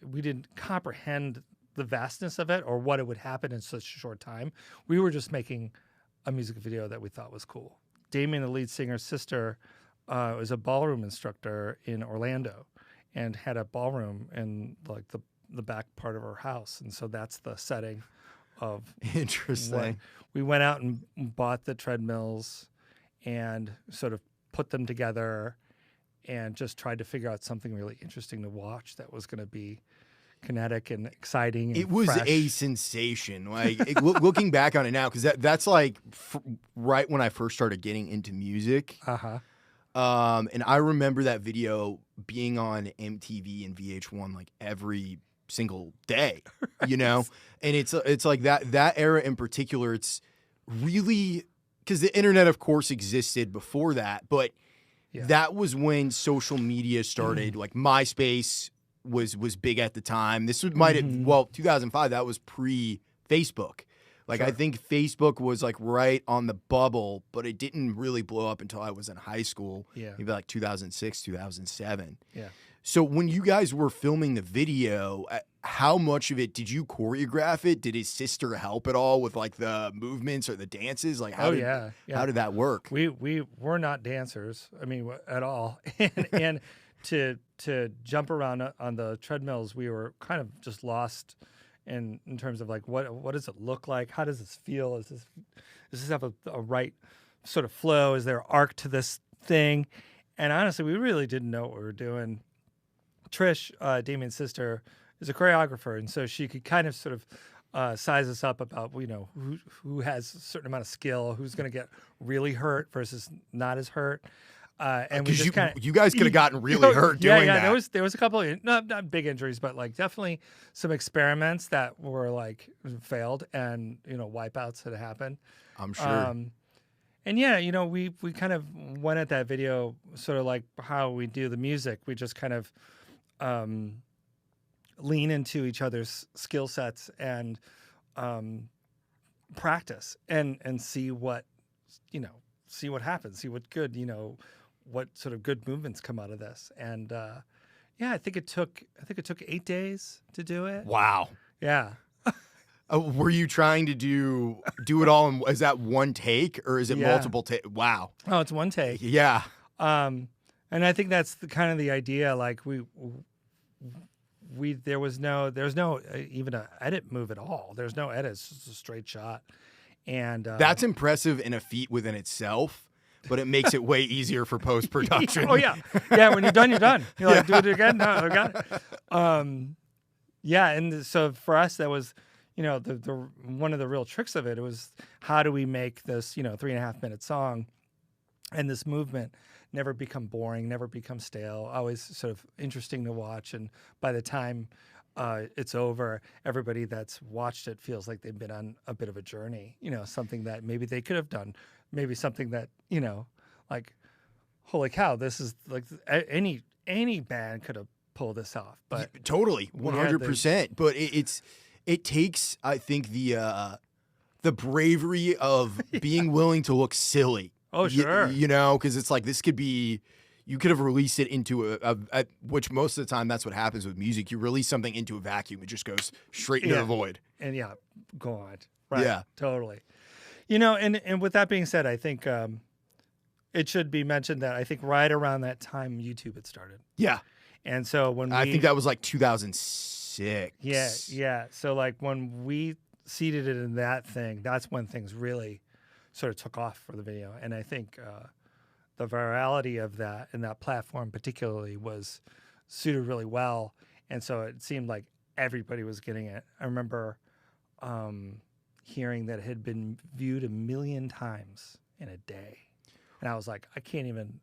we didn't comprehend the vastness of it or what it would happen in such a short time. We were just making a music video that we thought was cool. Damien, the lead singer's sister, was a ballroom instructor in Orlando and had a ballroom in like the back part of her house. And so that's the setting of Interesting. we went out and bought the treadmills and sort of put them together and just tried to figure out something really interesting to watch that was going to be kinetic and exciting. And it was fresh. a sensation. Like looking back on it now, because that's like right when I first started getting into music. Uh-huh. And I remember that video being on MTV and VH1 like every single day, you know? And it's like that era in particular, it's really, because the internet of course existed before that, but that was when social media started. Like MySpace was big at the time. This might have 2005, that was pre-Facebook. Like, I think Facebook was like right on the bubble, but it didn't really blow up until I was in high school. Yeah. Maybe like 2006, 2007. Yeah. So when you guys were filming the video, how much of it did you choreograph it? Did his sister help at all with like the movements or the dances? Like, how did that work? We were not dancers. I mean, at all. and to jump around on the treadmills, we were kind of just lost in terms of like what does it look like? How does this feel? Does this have a right sort of flow? Is there arc to this thing? And honestly, we really didn't know what we were doing. Trish, Damien's sister, is a choreographer, and so she could kind of sort of size us up about who has a certain amount of skill, who's going to get really hurt versus not as hurt. And we just you guys could have gotten really hurt doing that. There was a couple of not big injuries, but like definitely some experiments that were like failed, and wipeouts had happened. I'm sure. And yeah, we kind of went at that video sort of like how we do the music. We just kind of lean into each other's skill sets and practice and see what happens, see what good, what sort of good movements come out of this. And I think it took 8 days to do it. Wow. Yeah. Were you trying to do it all is that one take or is it multiple take? Wow. Oh, it's one take. Yeah. And I think that's kind of the idea. Like there's no even an edit move at all. There's no edit. It's just a straight shot. And that's impressive in a feat within itself, but it makes it way easier for post-production. Oh yeah. Yeah. When you're done, you're done. You're like, do it again. No, I got it. And so for us, that was, the one of the real tricks of it was how do we make this, 3.5 minute song and this movement never become boring, never become stale, always sort of interesting to watch. And by the time it's over, everybody that's watched it feels like they've been on a bit of a journey, something that maybe they could have done, maybe something that, like, holy cow, this is like any band could have pulled this off. But totally, 100%. But it takes, I think, the bravery of being willing to look silly. Oh, sure. Because it's like this could be, you could have released it into a which most of the time that's what happens with music. You release something into a vacuum, it just goes straight into the void. And go on. Right. Yeah. Totally. And with that being said, I think it should be mentioned that I think right around that time YouTube had started. Yeah. And so I think that was like 2006. Yeah. So like when we seeded it in that thing, that's when things really sort of took off for the video. And I think the virality of that and that platform particularly was suited really well. And so it seemed like everybody was getting it. I remember hearing that it had been viewed 1 million times in a day. And I was like, I can't even